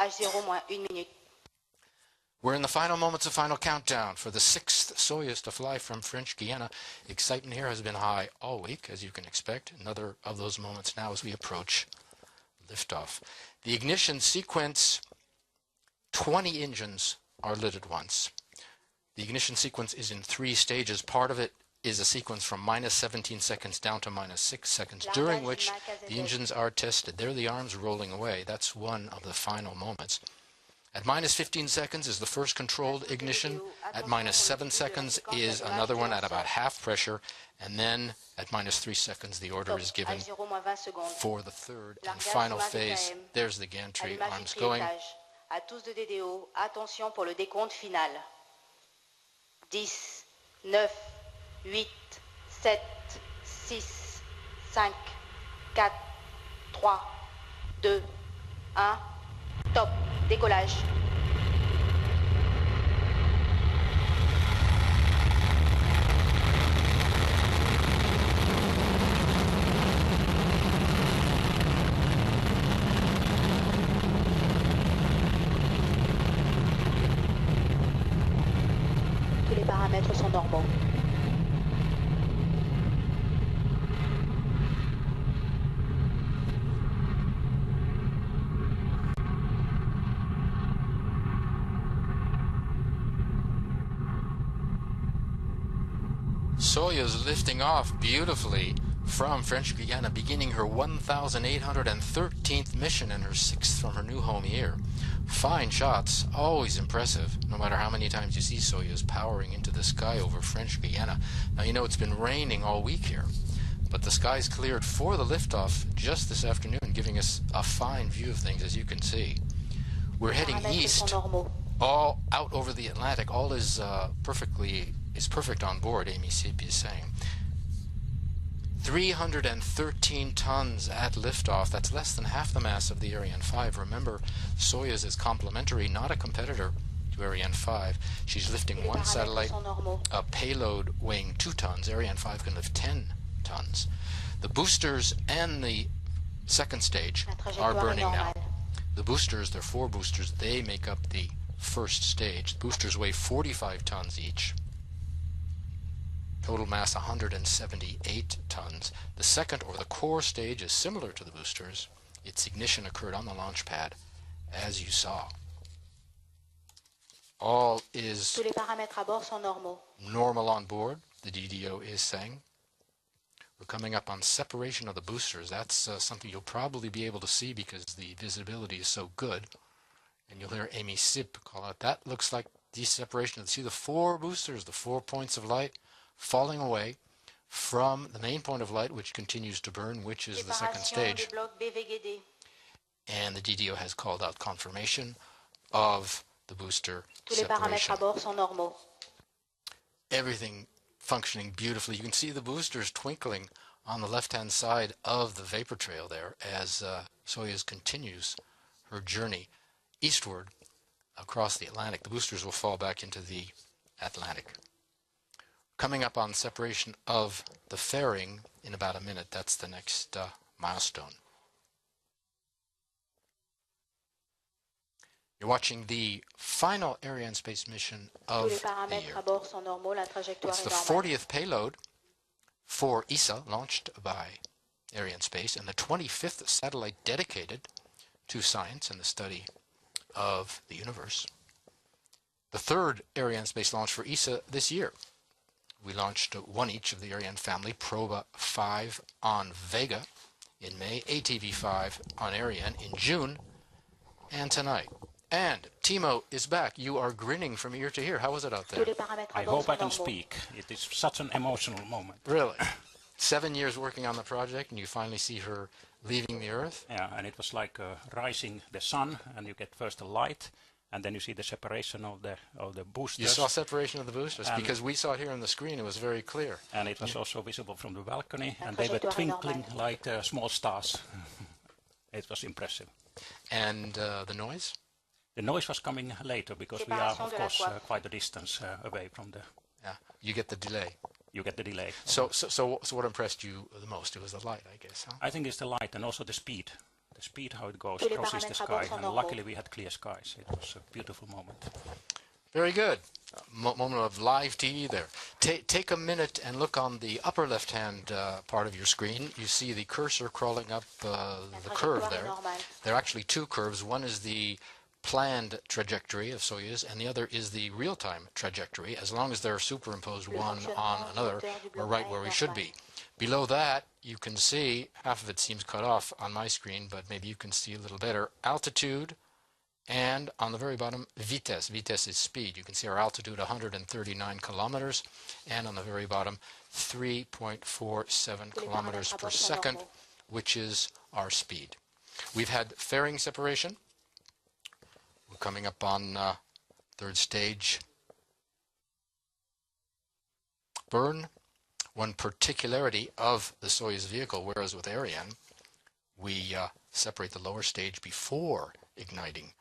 H0-1 minute. We're in the final moments of final countdown for the 6th Soyuz to fly from French Guiana. Excitement here has been high all week, as you can expect. Another of those moments now as we approach liftoff. The ignition sequence, 20 engines are lit at once. The ignition sequence is in 3 stages. Part of it is a sequence from minus 17 seconds down to minus 6 seconds, during which the engines are tested. There are the arms rolling away. That's one of the final moments. At minus 15 seconds is the first controlled ignition. At minus 7 seconds is another one at about half pressure. And then at minus 3 seconds, the order is given for the third and final phase. There's the gantry, arms going. À tous de DDO, attention pour le décompte final. 10, 9, 8, 7, 6, 5, 4, 3, 2, 1, top, décollage. Tous les paramètres sont normaux. Soyuz lifting off beautifully from French Guiana, beginning her 1,813th mission and her 6th from her new home here. Fine shots, always impressive, no matter how many times you see Soyuz powering into the sky over French Guiana. Now, you know it's been raining all week here, but the skies cleared for the liftoff just this afternoon, giving us a fine view of things, as you can see. We're heading east, all out over the Atlantic. All is perfect on board, Amy Sipp is saying. 313 tons at liftoff. That's less than half the mass of the Ariane 5. Remember, Soyuz is complementary, not a competitor to Ariane 5. She's lifting one satellite, a payload weighing 2 tons. Ariane 5 can lift 10 tons. The boosters and the second stage are burning now. The boosters, there are 4 boosters, they make up the first stage. The boosters weigh 45 tons each. Total mass 178 tons. The second, or the core stage, is similar to the boosters. Its ignition occurred on the launch pad, as you saw. All is Tous les paramètres à bord sont normaux. Normal on board, the DDO is saying. We're coming up on separation of the boosters. That's something you'll probably be able to see because the visibility is so good. And you'll hear Amy Sipp call out, that looks like deseparation. See the 4 boosters, the 4 points of light, falling away from the main point of light, which continues to burn, which is the second stage. And the DDO has called out confirmation of the booster separation. Everything functioning beautifully. You can see the boosters twinkling on the left-hand side of the vapor trail there as Soyuz continues her journey eastward across the Atlantic. The boosters will fall back into the Atlantic. Coming up on separation of the fairing in about a minute. That's the next milestone. You're watching the final Ariane space mission of the year. It's the 40th payload for ESA, launched by Ariane Space, and the 25th satellite dedicated to science and the study of the universe. The 3rd Ariane Space launch for ESA this year. We launched 1 each of the Ariane family, Proba 5 on Vega in May, ATV-5 on Ariane in June, and tonight. And Timo is back. You are grinning from ear to ear. How was it out there? I hope I can speak. It is such an emotional moment. Really? 7 years working on the project, and you finally see her leaving the Earth? Yeah, and it was like rising the sun, and you get first the light, and then you see the separation of the boosters. You saw separation of the boosters, because we saw it here on the screen. It was very clear. And it was also visible from the balcony, and they were twinkling like small stars. It was impressive. And the noise? The noise was coming later, because we are, of course, quite a distance away from the... Yeah, you get the delay. You get the delay. So what impressed you the most? It was the light, I guess, huh? I think it's the light and also the speed the speed, how it goes, Tous les crosses the paramètres à sky, bord sont and normaux. luckily we had clear skies. It was a beautiful moment. Very good. Moment of live TV there. Take a minute and look on the upper left-hand part of your screen. You see the cursor crawling up the curve there. There are actually two curves. One is the planned trajectory of Soyuz, and the other is the real-time trajectory. As long as they're superimposed one on another, we're right where we should be. Below that, you can see, half of it seems cut off on my screen, but maybe you can see a little better, altitude, and on the very bottom, vitesse. Vitesse is speed. You can see our altitude 139 kilometers, and on the very bottom, 3.47 kilometers per second, which is our speed. We've had fairing separation. We're coming up on third stage burn. One particularity of the Soyuz vehicle, whereas with Ariane, we separate the lower stage before igniting